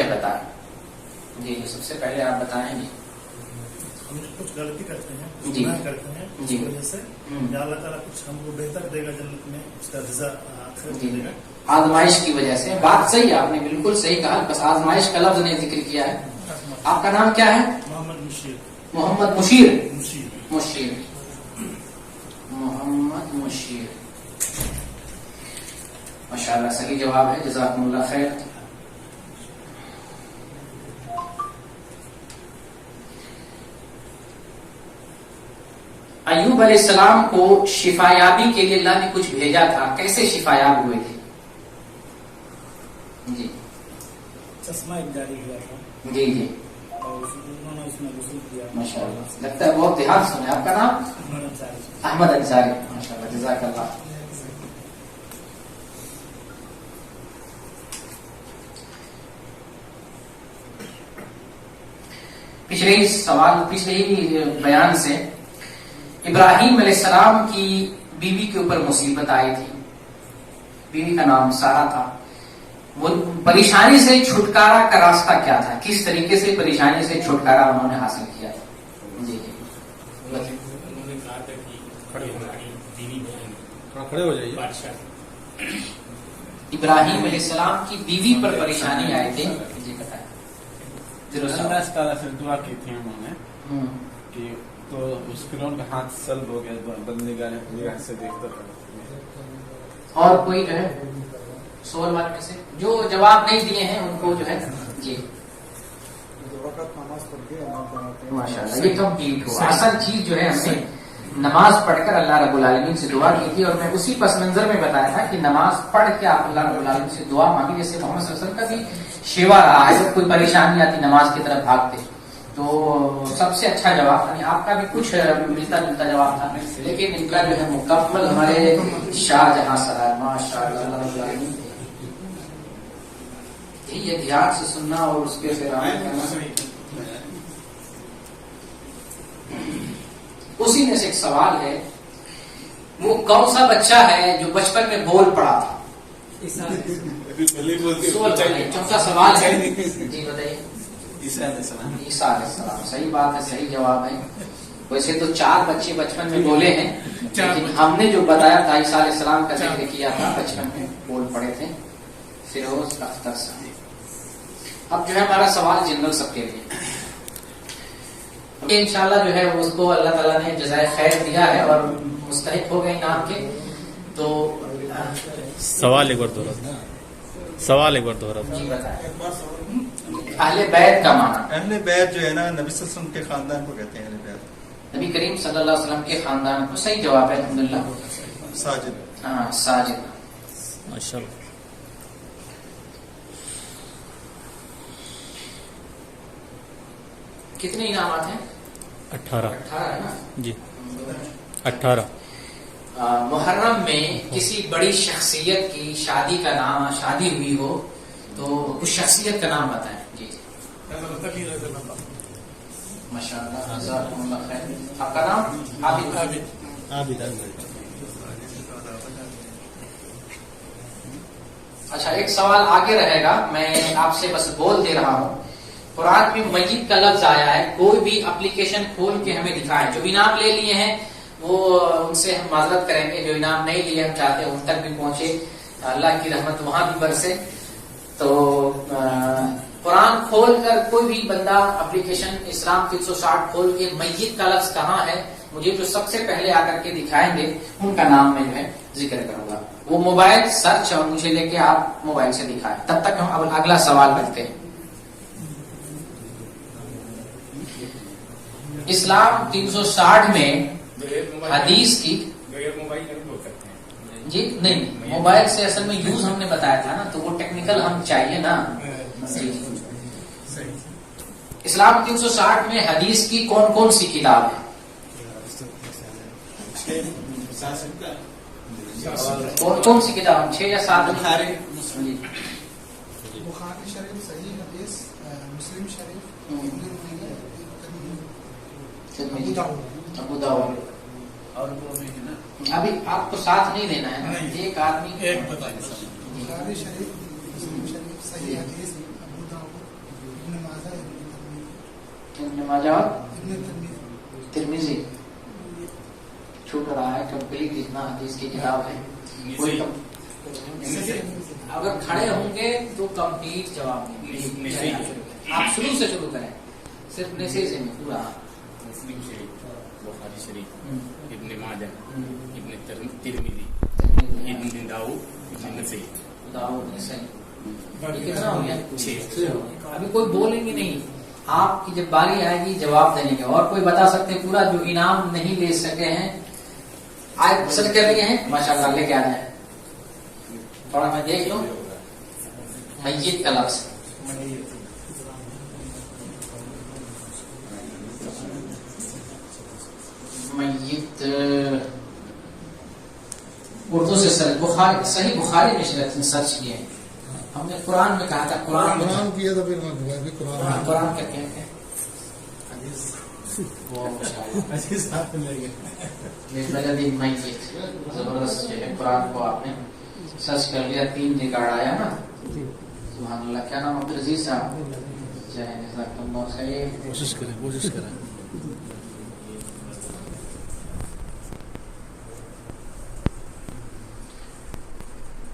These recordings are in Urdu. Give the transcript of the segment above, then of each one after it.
بتائیں جی سب سے پہلے آپ بتائیں گے. ہم کچھ غلطی کرتے ہیں، جی گناہ کرتے ہیں، اس جی کی وجہ سے یا اللہ تعالیٰ کچھ ہم کو بہتر دے گا جنت میں، اس کا رضا آخرت جی دے گا. آزمائش کی وجہ سے. بات صحیح ہے، آپ نے بالکل صحیح کہا، بس آزمائش کا لفظ نے ذکر کیا ہے. آپ کا نام کیا ہے؟ محمد مشیر. محمد مشیر. مشیر مشیر محمد مشیر. ماشاءاللہ صحیح جواب ہے، جزاکم اللہ خیر. ایوب علیہ السلام کو شفایابی کے لیے اللہ نے کچھ بھیجا تھا، کیسے شفایاب ہوئے تھے؟ جی چشمہ ایک جاری ہوا تھا جی جی اور انہوں نے اس میں غسل کیا. ماشاءاللہ، لگتا ہے بہت دھیان سنے. آپ کا نام؟ احمد انصاری. احمد انصاری. ماشاءاللہ، جزاک اللہ. پچھلے ہی بیان سے ابراہیم علیہ السلام کی بیوی کے اوپر مصیبت آئی تھی. بیوی کا نام سارہ تھا. وہ پریشانی سے چھٹکارا کا راستہ کیا تھا؟ کس طریقے سے پریشانی سے چھٹکارا انہوں نے حاصل کیا تھا؟ جی جی انہوں نے کہا تھا کہ ہماری دینی بہن کھڑے ہو جائیے. بادشاہ ابراہیم علیہ السلام کی بیوی پر پریشانی آئی تھی. جی بتائیں. اللہ تعالیٰ سے دعا کی تھی انہوں نے کہ تو اس فرعون کا ہاتھ سلب ہو گیا، بندگاہ سے دیکھتا تھا. اور کوئی جو ہے سوال والے میں سے جو جواب نہیں دیے ہیں ان کو جو ہے جی ماشاءاللہ یہ کمپلیٹ ہوا. اصل چیز جو ہے ہم نے نماز پڑھ کر اللہ رب العالمین سے دعا کی تھی، اور میں اسی پس منظر میں بتایا تھا کہ نماز پڑھ کے آپ اللہ رب العالمین سے دعا مانگی. جیسے محمد صلی اللہ علیہ وسلم کا بھی شیوا رہا ہے، جب کوئی پریشانی آتی نماز کی طرف بھاگتے، تو سب سے اچھا جواب، یعنی آپ کا بھی کچھ ملتا جلتا جواب تھا، لیکن ان کا جو ہے مکمل ہمارے شاہ جہاں سرائے. ماشاء اللہ، یہ دھیان سے سننا اور اس کے پھر عمل کرنا. اسی میں سے ایک سوال ہے، وہ کون سا بچہ ہے جو بچپن میں بول پڑا تھا؟ چوتھا سوال ہے. جی بتائیے. عیسیٰ علیہ السلام. عیسیٰ علیہ السلام. صحیح بات ہے، صحیح جواب ہے. ویسے تو 4 بچے بچپن میں بولے ہیں، لیکن ہم نے جو بتایا تھا عیسیٰ علیہ السلام کا ذکر کیا تھا، بچپن میں بول پڑے تھے. فیروز اختر صاحب. اب جو ہے ہمارا سوال جنرل سب کے لیے، انشاءاللہ جو ہے اس کو اللہ تعالیٰ نے جزائے خیر دیا ہے اور مستحق ہو گئے انعام کے. تو سوال ایک بار دوہراؤ. جی بتائیں. اہل بیت کا معنی؟ اہل بیت جو ہے نا نبی صلی اللہ علیہ وسلم کے خاندان کو کہتے ہیں اہل بیت. نبی کریم صلی اللہ علیہ وسلم کے خاندان کو. صحیح جواب ہے الحمدللہ. ساجد. ہاں ساجد. ماشاءاللہ. کتنے انعامات ہیں؟ 18 18 ہے نا جی 18. محرم میں کسی بڑی شخصیت کی شادی کا نام، شادی ہوئی ہو تو اس شخصیت کا نام بتائیں. جی ماشاءاللہ، جزاکم اللہ خیر. آپ کا نام؟ عابد. اچھا، ایک سوال آگے رہے گا، میں آپ سے بس بول دے رہا ہوں. قرآن میں میت کا لفظ آیا ہے، کوئی بھی اپلیکیشن کھول کے ہمیں دکھائے. جو انعام لے لیے ہیں وہ ان سے ہم معذرت کریں گے، جو انعام نہیں لیے ہم چاہتے ہیں ان تک بھی پہنچے، اللہ کی رحمت وہاں بھی برسے. تو قرآن کھول کر کوئی بھی بندہ اپلیکیشن اسلام 360 کھول کے میت کا لفظ کہاں ہے، مجھے جو سب سے پہلے آ کر کے دکھائیں گے ان کا نام میں جو ہے ذکر کروں گا. وہ موبائل سرچ اور مجھے لے کے آپ موبائل سے دکھائیں. تب تک ہم اگلا سوال کرتے ہیں. اسلام 360 میں حدیث کی جی نہیں، موبائل سے اصل میں یوز ہم نے بتایا تھا نا، تو وہ ٹیکنیکل ہم چاہیے نا. اسلام 360 میں حدیث کی کون کون سی کتاب ہے؟ کون کون سی کتاب؟ 6 یا 7؟ بخاری شریف، صحیح حدیث، مسلم شریف، ابو داؤد. اور وہ بھی ہے نا، ابھی آپ کو ساتھ نہیں دینا ہے نا، ایک آدمی ایک بتائیے. بخاری شریف، مسلم شریف، صحیح حدیث، ابو داؤد. ابن ماجہ ابن ماجہ اور ابن ترمذی چھوٹ رہا ہے کمپلیٹ اتنا حدیث کی کتاب ہے کوئی اگر کھڑے ہوں گے تو کمپلیٹ جواب نہیں آپ شروع سے شروع کریں صرف نسے سے نہیں پورا مسلم شریف بخاری شریف ابن ماجہ ابن ترمذی ابن داؤد ابن نسائی داؤد نسائی کتنا ہو گیا 6 ابھی کوئی بولیں گے نہیں آپ کی جب باری آئے گی جواب دینے کے اور کوئی بتا سکتے پورا جو انعام نہیں لے سکے ہیں آج پسند کر رہے ہیں ماشاءاللہ لے کے آ جائیں تھوڑا میں دیکھ لوں میت کا لفظ میت اردو سے صحیح بخاری میں سرچ کیے ہیں ہم نے قرآن میں کہا تھا قرآن کیا تھا پھر قرآن کا کیا ہے زبردست جو ہے قرآن کو آپ نے سرچ کر لیا 3 ریکارڈ آیا نا سبحان اللہ کیا نام عبدالعزیز صاحب جزاک اللہ خیر کوشش کریں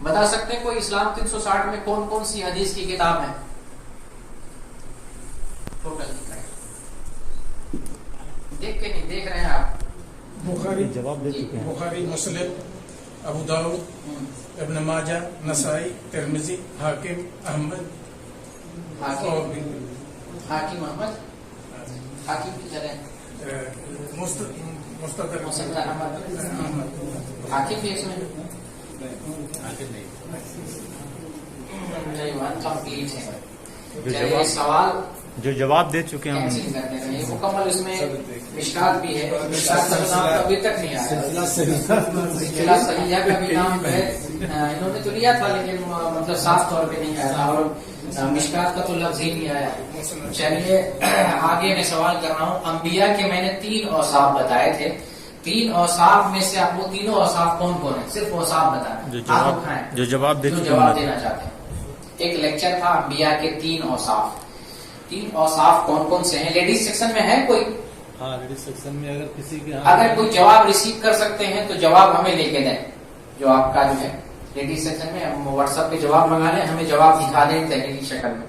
بتا سکتے ہیں کوئی اسلام 360 میں کون کون سی حدیث کی کتاب ہے ٹوٹل دیکھ کے نہیں دیکھ رہے ہیں آپ بخاری جواب دے چکے ہیں بخاری مسلم ابو داؤد ابن ماجہ نسائی ترمذی حاکم احمد حاکم احمد حاکم کی جگہ مستدرک احمد حاکم بھی اس میں کمپلیٹ ہے سوال جو جواب دے چکے ہیں کینسل کر دیں گے مکمل اس میں مشکات بھی ہے مشکات کا نام ابھی تک نہیں آیا سلسلہ صحیحہ کا بھی نام ہے انہوں نے تو لیا تھا لیکن مطلب صاف طور پہ نہیں آیا تھا اور مشکات کا تو لفظ ہی نہیں آیا چلیے آگے میں سوال کر رہا ہوں انبیاء کے میں نے 3 اوصاف بتائے تھے 3 اوصاف میں سے آپ وہ تینوں اوصاف کون کون ہیں صرف اوصاف بتائیں جو جواب دے چکے جواب دینا چاہتے ہیں ایک لیکچر تھا انبیاء کے 3 اوصاف 3 اوصاف کون کون سے ہیں لیڈیز سیکشن میں ہے کوئی ہاں لیڈیز سیکشن میں اگر کسی کے اگر کوئی جواب ریسیو کر سکتے ہیں تو جواب ہمیں لے کے دیں جو آپ کا جو ہے لیڈیز سیکشن میں ہم واٹس ایپ پہ جواب منگا لیں ہمیں جواب دکھا دیں تحریری شکل میں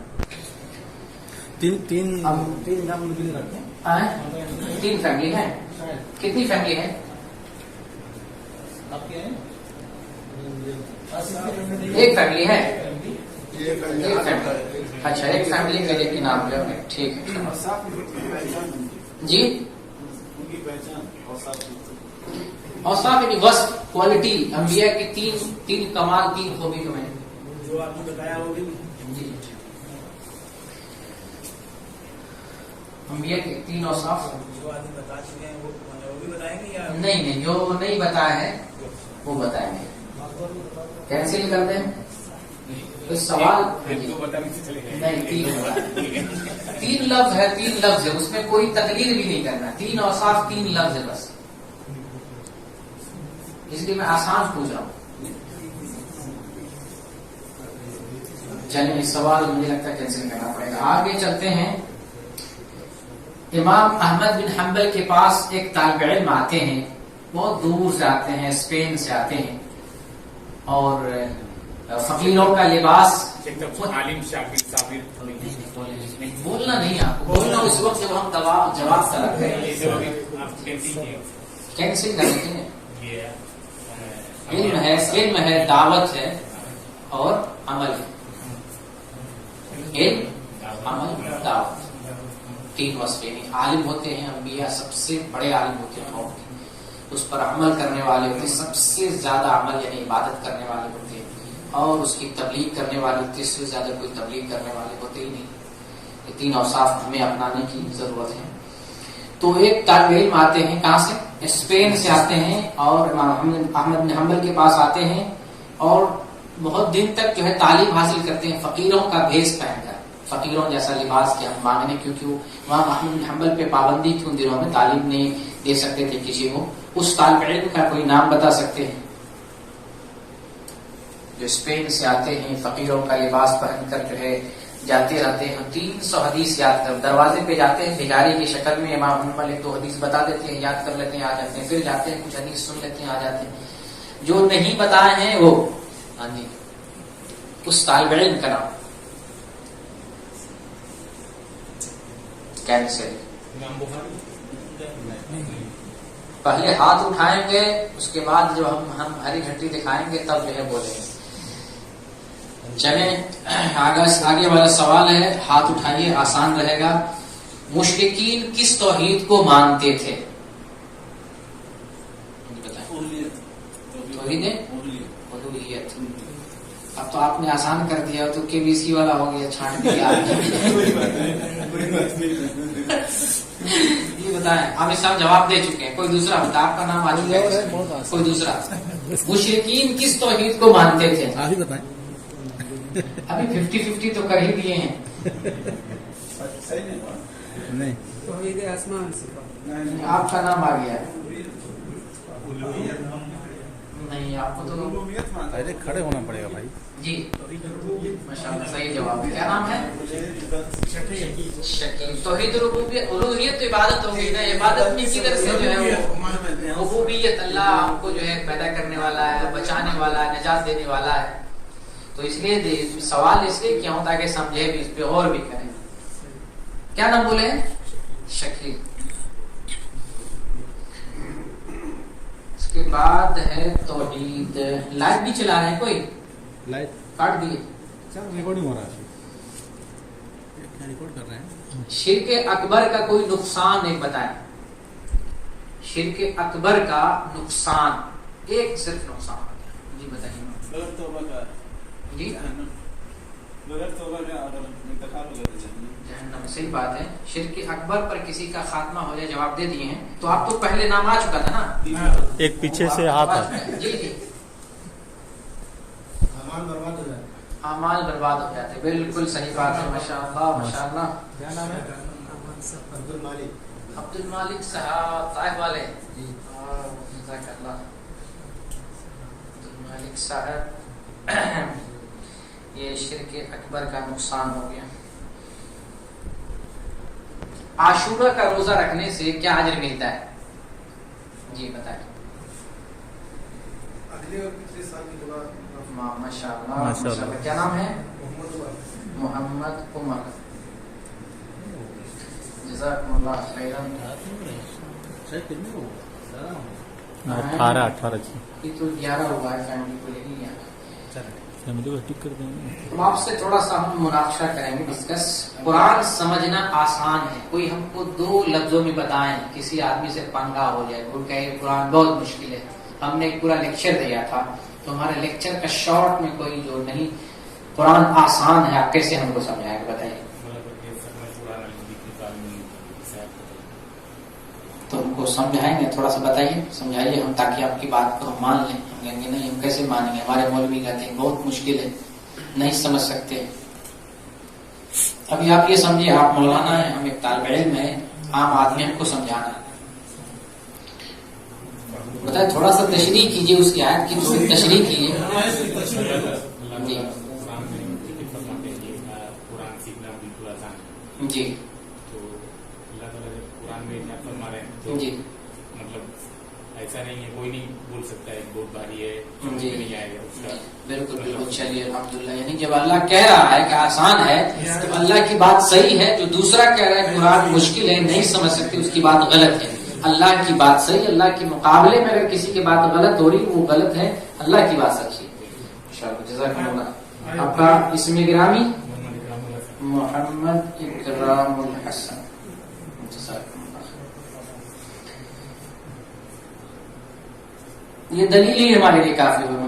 3 فیملی ہیں کتنی فیملی ہے ایک فیملی ہے اچھا ایک فیملی میرے کے نام لے ٹھیک ہے جی اوصاف یعنی وصف کوالٹی انبیاء کی 3 کمال 3 خوبی کو میں نے جو آپ نے بتایا وہ بھی جی انبیاء کے 3 اوصاف جو آپ نے بتا چکے ہیں وہ بھی بتائیں گے یا نہیں جو نہیں بتایا ہے وہ بتائیں گے کینسل کر دیں کوئی سوال نہیں 3 لفظ ہے 3 لفظ ہے اس میں کوئی تقریر بھی نہیں کرنا 3 اوصاف 3 لفظ ہے بس اس لیے میں آسان پوچھ رہا ہوں چلیے سوال مجھے لگتا ہے کینسل کرنا پڑے گا آگے چلتے ہیں امام احمد بن حنبل کے پاس ایک طالب علم آتے ہیں بہت دور سے آتے ہیں اسپین سے آتے ہیں اور فقیروں کا لباس عالم شاکر صابر بولنا نہیں آپ بولنا اس وقت جب ہم جواب طلب کریں کینسل کر دیتے ہیں علم ہے دعوت ہے اور عمل ہے علم عمل دعوت 3 وصفیں عالم ہوتے ہیں انبیاء سب سے بڑے عالم ہوتے ہیں قوم کے اس پر عمل کرنے والے ہوتے ہیں سب سے زیادہ عمل یعنی عبادت کرنے والے ہوتے ہیں اور اس کی تبلیغ کرنے والے ہوتے ہیں اس سے زیادہ کوئی تبلیغ کرنے والے ہوتے ہی نہیں یہ 3 اوصاف ہمیں اپنانے کی ضرورت ہے تو ایک طالب علم آتے ہیں کہاں سے اسپین سے آتے ہیں اور احمد بن حنبل کے پاس آتے ہیں اور بہت دن تک جو ہے تعلیم حاصل کرتے ہیں فقیروں کا بھیس پہن کر فقیروں جیسا لباس کے ہم مانگنے کیونکہ وہاں احمد بن حنبل پہ پابندی تھی ان دنوں میں تعلیم نہیں دے سکتے تھے کسی کو اس طالب علم کا کوئی نام بتا سکتے ہیں جو اسپین سے آتے ہیں فقیروں کا لباس پہن کر جو ہے جاتے رہتے ہیں. 300 حدیث یاد کر, دروازے پہ جاتے ہیں بھکاری کی شکل میں, امام حنبل 1-2 حدیث بتا دیتے ہیں, یاد کر لیتے ہیں, آ جاتے ہیں, پھر جاتے ہیں کچھ حدیث سن لیتے ہیں, آ جاتے ہیں. جو نہیں بتائے ہیں وہ اس طالب علم کا نام کینسل. پہلے ہاتھ اٹھائیں گے, اس کے بعد جو ہم ہری گھنٹی دکھائیں گے تب جو ہے بولیں گے. چلیں آگے والا سوال ہے, ہاتھ اٹھائیے, آسان رہے گا. مشرکین کس توحید کو مانتے تھے؟ توحید الوہیت. اب تو آپ نے آسان کر دیا, تو KBC والا ہو گیا, چھانٹ دیا. یہ بتائیں, عامر صاحب جواب دے چکے ہیں, کوئی دوسرا بتا, آپ کا نام آ چکا ہے, کوئی دوسرا. مشرکین کس توحید کو مانتے تھے؟ آپ ہی بتائیں. ابھی 50-50 تو کر ہی دیے ہیں. نہیں, توحید آسمان صفات. آپ کا نام آ گیا ہے. نہیں, آپ کو تو پہلے کھڑے ہونا پڑے گا بھائی. جی ماشاءاللہ صحیح جواب ہے. کیا نام ہے؟ شکیل. توحید ربوبیت, الوہیت تو عبادت ہو گئی نا. عبادت میں کدھر سے جو ہے وہ ربوبیت, اللہ ہم کو جو ہے پیدا کرنے والا ہے, بچانے والا ہے, نجات دینے والا ہے. تو اس لیے سوال اس لیے کیا ہوتا ہے کہ سمجھے بھی, اس پہ غور بھی کریں. کیا نام بولے؟ شکیل. اس کے بعد ہے توحید. لائٹ بھی چلا رہے ہیں کوئی؟ لائٹ کاٹ دیے. ریکارڈنگ ہو رہا ہے, ریکارڈ کر رہے ہیں. شرک اکبر کا کوئی نقصان ایک بتائیں. شرک اکبر کا نقصان, ایک صرف نقصان. جی بتائیے. بغیر توبہ کا جی بغیر توبہ کا اگر انتقال ہو جائے جہنم. صحیح بات ہے. شرک اکبر پر کسی کا خاتمہ ہو جائے, جواب دے دیے ہیں. تو آپ تو پہلے نام آ چکا تھا نا. ایک پیچھے سے ہاتھ ہے. جی جی, اعمال برباد ہو جاتے. اعمال برباد ہو جاتے. بالکل صحیح بات ہے. ماشاءاللہ ماشاءاللہ. کیا نام ہے؟ عبد المالک. عبد المالک صاحب طائف والے. جزاک اللہ. عبد المالک صاحب, یہ شرک اکبر کا نقصان ہو گیا. عاشورہ کا روزہ رکھنے سے کیا اجر ملتا ہے؟ جی بتائیں. اگلے اور پچھلے سال کی دعا. ماشاءاللہ ماشاءاللہ. ماشاءاللہ. کیا نام ہے؟ محمد عمر. محمد عمر. جزاکم اللہ خیرا. 18 یہ تو 11 ہوا ہے, فیملی کو لے کے 11. فیملی کو ٹک کر دیں گے. تو آپ سے تھوڑا سا ہم مناقشہ کریں گے, ڈسکس. قرآن سمجھنا آسان ہے. کوئی ہم کو 2 لفظوں میں بتائیں, کسی آدمی سے پنگا ہو جائے, وہ کہے قرآن بہت مشکل ہے. ہم نے ایک پورا لیکچر دیا تھا, تو ہمارے لیکچر کا شارٹ میں کوئی جو نہیں, قرآن آسان ہے, آپ کیسے ہم کو سمجھائیں گے, بتائیے. تو ہم کو سمجھائیں گے, تھوڑا سا بتائیے, سمجھائیے ہم, تاکہ آپ کی بات کو ہم مان لیں. ہم کہیں گے نہیں, ہم کیسے مانیں گے, ہمارے مولوی کہتے ہیں بہت مشکل ہے, نہیں سمجھ سکتے. ابھی آپ یہ سمجھیے, آپ مولانا ہیں, ہم ایک طالب علم ہیں, عام آدمی ہم کو سمجھانا ہے. بتائیں, تھوڑا سا تشریح کیجیے, اس کی آیت کی تھوڑی تشریح کیجیے. جی جی تو اللہ تعالیٰ جب قرآن میں اتنا فرما رہے ہیں تو جی مطلب ایسا نہیں ہے, کوئی نہیں بول سکتا ہے بہت بھاری ہے, جی نہیں آئے گا اس کا. بالکل بالکل. چلیے الحمدللہ, یعنی جب اللہ کہہ رہا ہے کہ آسان ہے تو اللہ کی بات صحیح ہے. جو دوسرا کہہ رہا ہے قرآن مشکل ہے, نہیں سمجھ سکتے, اس کی بات غلط ہے. اللہ کی بات صحیح, اللہ کے مقابلے میں اگر کسی کی بات غلط ہو رہی وہ غلط ہے, اللہ کی بات سچی ہے. انشاءاللہ. جزاکم اللہ. آپ کا اسم گرامی محمد اکرام الحسن. جزاکم اللہ. یہ دلیل ہی ہمارے لیے کافی ہوگا.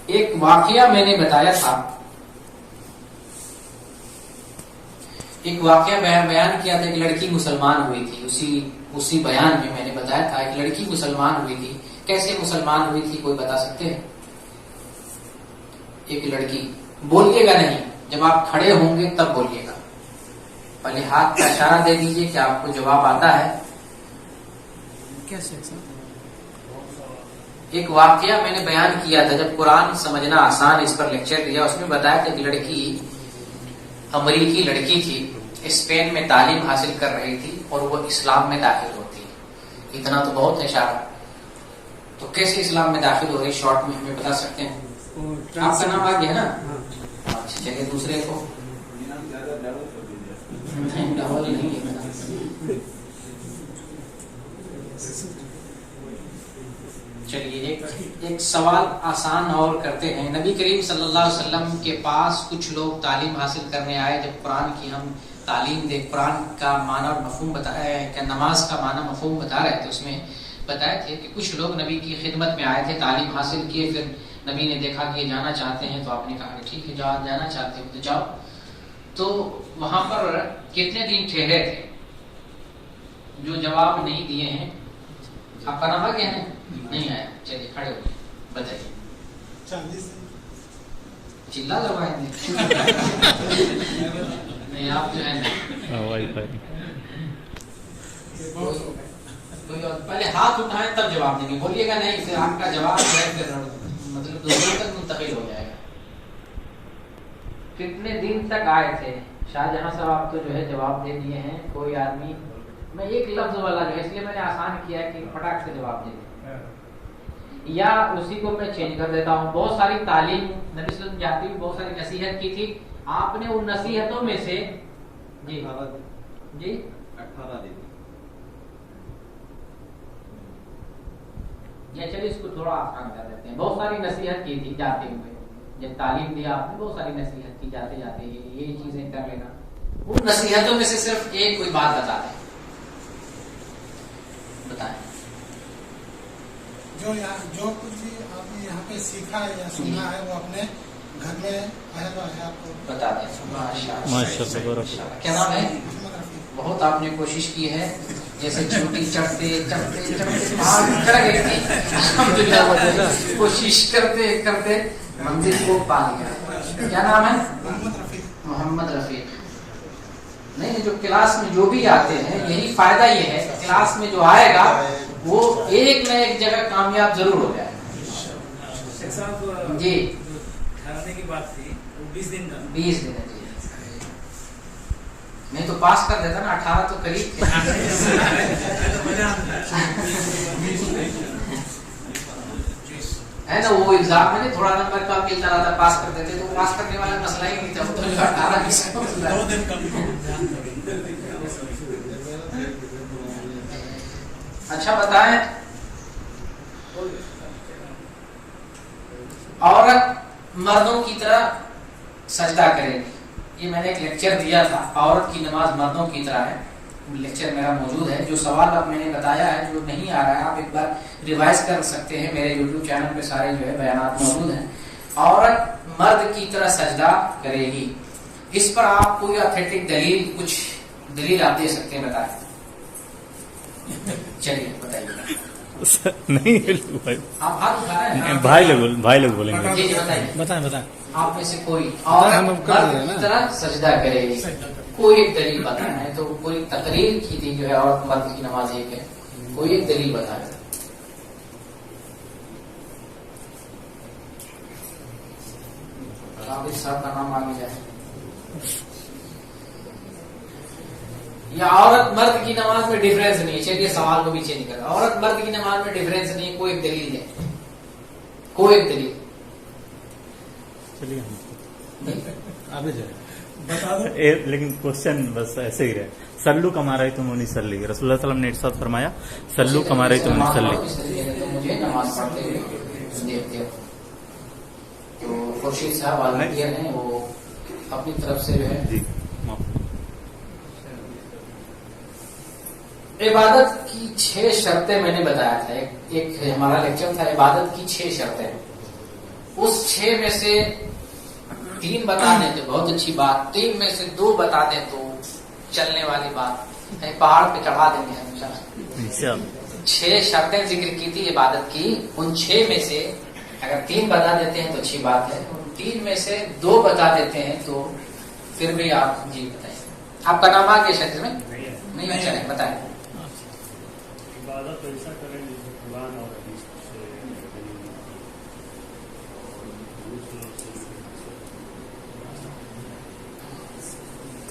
ایک واقعہ میں نے بتایا تھا, ایک واقعہ بیان کیا تھا. ایک لڑکی مسلمان ہوئی تھی. اسی بیان میں نے بتایا تھا ایک لڑکی مسلمان ہوئی تھی. کیسے مسلمان ہوئی تھی, کوئی بتا سکتے ہیں؟ ایک لڑکی, بولیے گا نہیں, جب آپ کھڑے ہوں گے تب بولیے گا. پہلے ہاتھ کا اشارہ دے دیجئے کہ آپ کو جواب آتا ہے. کیسے؟ ایک واقعہ میں نے بیان کیا تھا, جب قرآن سمجھنا آسان اس پر لیکچر دیا, اس میں بتایا کہ ایک لڑکی امریکی لڑکی تھی, اسپین میں تعلیم حاصل کر رہی تھی اور وہ اسلام میں داخل ہوتی ہے. اتنا تو بہت ہے اشارہ. تو کیسے اسلام میں داخل ہو رہی, شارٹ میں ہمیں بتا سکتے ہیں؟ آپ کا نام آ گیا نا. اچھا چلیے دوسرے کو. ڈبل نہیں ہے. چلیے ایک سوال آسان اور کرتے ہیں. نبی کریم صلی اللہ علیہ وسلم کے پاس کچھ لوگ تعلیم حاصل کرنے آئے. جب قرآن کی ہم تعلیم دے, قرآن کا معنی اور مفہوم بتایا کہ نماز کا معنی مفہوم بتا رہے تھے, اس میں بتائے تھے کہ کچھ لوگ نبی کی خدمت میں آئے تھے, تعلیم حاصل کیے, پھر نبی نے دیکھا کہ یہ جانا چاہتے ہیں, تو آپ نے کہا کہ ٹھیک ہے جانا چاہتے ہو تو جاؤ. تو وہاں پر کتنے دن ٹھہرے تھے؟ جو جواب نہیں دیے ہیں, آپ کا نام آ گیا نہیں آیا, چلیے کھڑے ہو بتائیے. 40 چلا لگوائیں گے نہیں, آپ جو ہے وائی فائی پہلے ہاتھ اٹھائیں تب جواب دیں گے, بولیے گا نہیں پھر آپ کا جواب جو ہے پھر مطلب دوسروں تک منتقل ہو جائے گا. کتنے دن تک آئے تھے؟ شاہجہاں صاحب آپ تو جو ہے جواب دے دیے ہیں. کوئی آدمی, میں ایک لفظ والا جو ہے اس لیے میں نے آسان کیا ہے کہ پٹاخ سے جواب دے دیں, یا اسی کو میں چینج کر دیتا ہوں. بہت ساری تعلیم نبی صلی اللہ علیہ وسلم جاتی ہوئی بہت ساری نصیحت کی تھی, آپ نے ان نصیحتوں میں سے جی 18 دن یا چلیے اس کو تھوڑا آسان کر دیتے ہیں. بہت ساری نصیحت کی تھی جاتے ہوئے, جب تعلیم دیا آپ نے بہت ساری نصیحت کی جاتے جاتے یہ چیزیں کر لینا. ان نصیحتوں میں سے صرف ایک کوئی بات بتا دیں, بتائیں. جو کچھ بھی آپ نے یہاں پہ سیکھا ہے یا سنا ہے وہ اپنے گھر میں اہل و عیال کو بتا دیں. ماشاءاللہ. کیا نام ہے؟ محمد رفیق. بہت آپ نے کوشش کی ہے, جیسے چھوٹی چڑھتے چڑھ گئی تھی, الحمدللہ کوشش کرتے کرتے منزل کو پا لیا. کیا نام ہے؟ محمد رفیق. محمد رفیق. نہیں, جو کلاس میں جو بھی آتے ہیں یہی فائدہ یہ ہے, کلاس میں جو آئے گا وہ ایک نہ ایک جگہ کامیاب ضرور ہو جائے. جی ٹھہرنے کی بات تھی, 20 دن کا. 20 دن ہے جی. نہیں تو پاس کر دیتا نا, 18 تو قریب تھے. ہے نا, وہ ایگزام میں تھوڑا نمبر کا ملتا رہا تھا, پاس کر دیتے تو پاس کرنے والا مسئلہ ہی نہیں تھا. وہ تو 18 اچھا بتائیں, عورت مردوں کی طرح سجدہ کرے گی. یہ میں نے ایک لیکچر دیا تھا, عورت کی نماز مردوں کی طرح ہے. لیکچر میرا موجود ہے. جو سوال اب میں نے بتایا ہے جو نہیں آ رہا ہے آپ ایک بار ریوائز کر سکتے ہیں, میرے یوٹیوب چینل پہ سارے جو ہے بیانات موجود ہیں. عورت مرد کی طرح سجدہ کرے گی, اس پر آپ کوئی اتھینٹک دلیل, کچھ دلیل آپ دے سکتے ہیں, بتائیں. چلیے بتائیے. نہیں آپ ہاتھ اٹھا رہے ہیں, بھائی لوگ بولیں گے. جی بتائیے. بتائیں. آپ میں سے کوئی عورت مرد کی طرح سجدہ کرے گی, کوئی ایک دلیل بتانا ہے. تو کوئی تقریر کی تھی جو ہے عورت مرد کی نماز ایک ہے, کوئی ایک دلیل بتا ہے. عابد صاحب کا نام آگے جائے. یا عورت مرد کی نماز میں ڈیفرنس نہیں ہے. چلیے سوال کو بھی چینج کرا, عورت مرد کی نماز میں ڈیفرنس نہیں ہے, کوئی ایک دلیل ہے, کوئی ایک دلیل. چلیے آگے جائے. بتا دو. لیکن کوشچن بس ایسے ہی رہے. سلو کما رہی تم نہیں سلی, رسول اللہ صلی اللہ علیہ وسلم نے ارشاد فرمایا سلو کما رہی تم نہیں سلی. مجھے نماز پڑھتے ہوئے دیکھتے ہو. تو خورشید صاحب والدیر ہیں, وہ اپنی طرف سے جو ہے جی عبادت کی 6 شرطیں میں نے بتایا تھا. ایک ہمارا لیکچر تھا عبادت کی 6 شرطیں. اس 6 میں سے 3 بتا دیں تو بہت اچھی بات, 3 میں سے 2 بتا دیں تو چلنے والی بات ہے, پہاڑ پہ چڑھا دیں گے ہمیشہ. 6 شرطیں ذکر کی تھی عبادت کی, ان 6 میں سے اگر 3 بتا دیتے ہیں تو اچھی بات ہے, 3 میں سے 2 بتا دیتے ہیں تو پھر بھی آپ جی بتائیں. آپ کا نام آ گیا شاید میں نہیں, چلیں بتائیں. عبادت ایسا کریں جیسے قرآن اور حدیث سے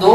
2,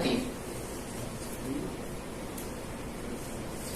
3।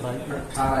18।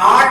8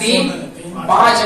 3, 5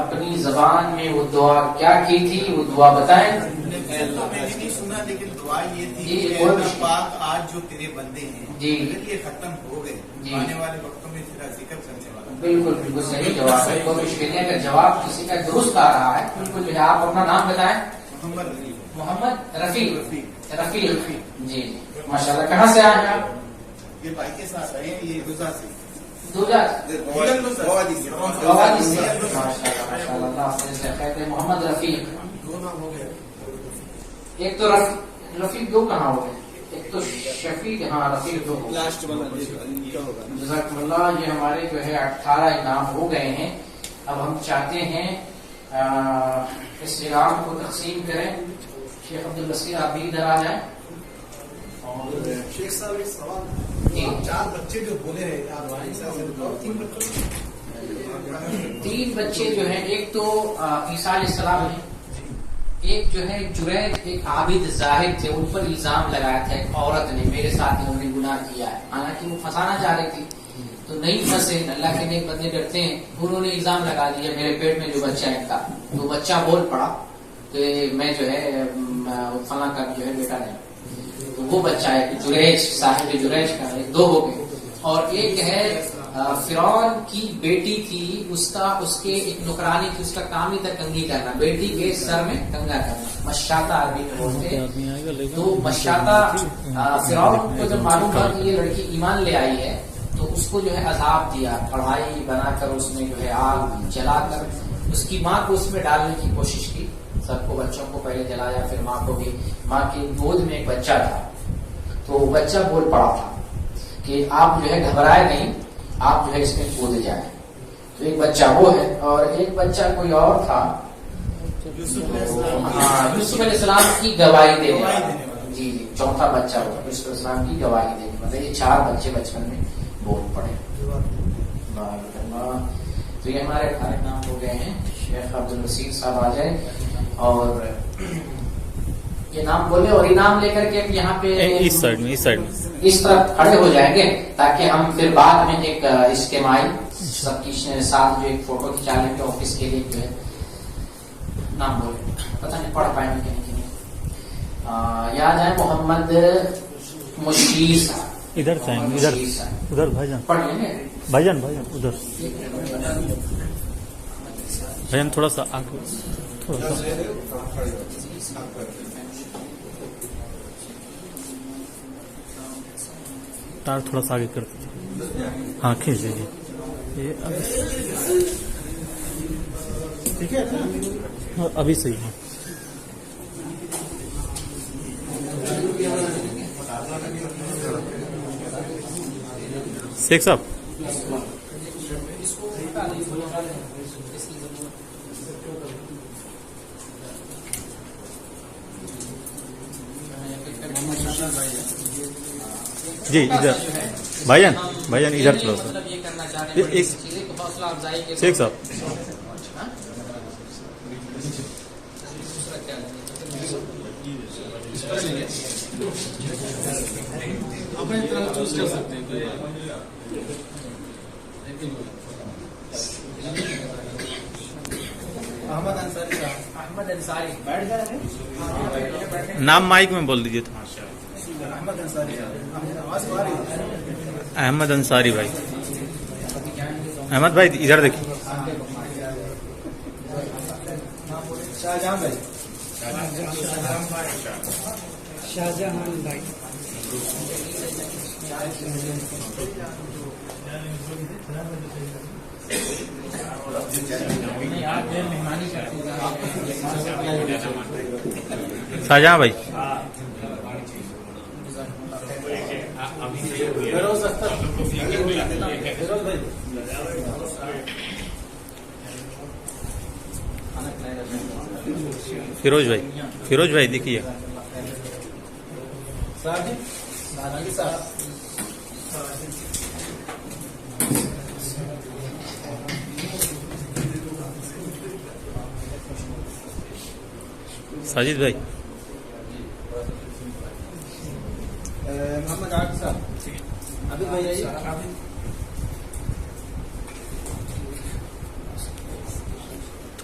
اپنی زبان میں وہ دعا کیا کی تھی وہ دعا بتائیں. میں نے نہیں سنا لیکن دعا یہ تھی جی، کہ کوئی اللہ پاک آج جو تیرے بندے ہیں جی. اگر یہ ختم ہو گئے جی. آنے والے وقتوں میں تیرا ذکر کرنے والا. بالکل بالکل صحیح جواب ہے. کوئی مشکل نہیں اگر جواب کسی کا درست آ رہا ہے بالکل جو ہے آپ اپنا نام بتائیں. محمد رفیع. محمد رفیع جی ماشاء اللہ. کہاں سے آئے ہیں آپ؟ یہ بھائی کے ساتھ آئے ہیں, یہ گزا سے. گوادی سے. ماشاء اللہ. محمد رفیع. دو نام ہو گئے. ایک تو رفیق دو کہاں ہو گئے, ایک تو شفیق. ہاں رفیق دو. جزاکم اللہ. یہ ہمارے جو ہے 18 انعام ہو گئے ہیں. اب ہم چاہتے ہیں اس انعام کو تقسیم کریں. شیخ عبدالبصیر آپ بھی ادھر آ جائیں. شیخ صاحب ایک سوال, جی. 4 بچے جو بولے ہیں آپ 3 بچے جو ہیں, ایک تو عیسیٰ علیہ السلام ہے, ایک جو ہے جریج ایک عابد زاہد تھے, ان پر الزام لگایا تھا ایک عورت نے میرے ساتھ انہوں نے گناہ کیا ہے, حالانکہ وہ پھنسانا چاہ رہی تھی تو نہیں پھنسے. اللہ کے نیک بندے ڈرتے ہیں. انہوں نے الزام لگا دیا میرے پیٹ میں جو بچہ ہے ان کا, تو بچہ بول پڑا کہ میں جو ہے فلاں کا جو ہے بیٹا نہیں. تو وہ بچہ ہے جریج, صاحب جریج کا, 2 ہو گئے. اور ایک ہے فرعون کی بیٹی تھی, اس کے ایک نوکرانی تھی, اس کا کام ہی تھا کنگھی کرنا, بیٹی کے سر میں کنگا کرنا. مشاطہ عربی میں بولتے ہیں. تو مشاطہ فرعون کو جب معلوم ہوا کہ یہ لڑکی ایمان لے آئی ہے تو اس کو جو ہے عذاب دیا, پڑھائی بنا کر اس میں جو ہے آگ جلا کر اس کی ماں کو اس میں ڈالنے کی کوشش کی. سب کو بچوں کو پہلے جلایا, پھر ماں کو بھی. ماں کی گود میں ایک بچہ تھا, تو وہ بچہ بول پڑا تھا کہ آپ جو ہے گھبرائے نہیں, آپ جو ہے اس میں کود جائیں. تو ایک بچہ وہ ہے, اور ایک بچہ کوئی اور تھا یوسف علیہ السلام کی گواہی دینے والا. جی جی, چوتھا بچہ ہوا یوسف علیہ السلام کی گواہی دینے والا. یہ 4 بچے بچپن میں بول پڑے. تو یہ ہمارے 18 نام ہو گئے ہیں. شیخ عبدالبصیر صاحب آ جائیں اور یہ نام بولے اور انعام لے کر کے یہاں پہ اس سائڈ میں اس طرف کھڑے ہو جائیں گے, تاکہ ہم پھر بعد میں ایک اجتماعی سب کی ساتھ جو ایک فوٹو کھینچا لیں گے آفس کے لیے. جو ہے نام بولے, پتہ نہیں پڑھ پائیں گے کہ نہیں. یاد ہے محمد مشیر صاحب. ادھر سے آئیں گے, ادھر بھائی جان پڑھ لیں گے. بھائی جان ادھر بھائی جان تھوڑا سا آگے, تھوڑا سا تار تھوڑا سا آگے کر دیجیے. ہاں کھینچ دیجیے. ٹھیک ہے ابھی صحیح ہے. شیخ صاحب جی ادھر بھائی جان ادھر تھوڑا سا. شیخ صاحب اپنی طرف چوز کر سکتے ہیں. احمد انصاری بیٹھ جائے. نام مائک میں بول دیجیے. احمد انصاری صاحب. احمد انصاری بھائی. احمد بھائی ادھر دیکھیے. شاہجہاں بھائی. شاہجہان بھائی. شاہجہاں بھائی. فیروز بھائی دیکھیے. ساجد بھائی. محمد عابد صاحب. عابد بھائی آئیے.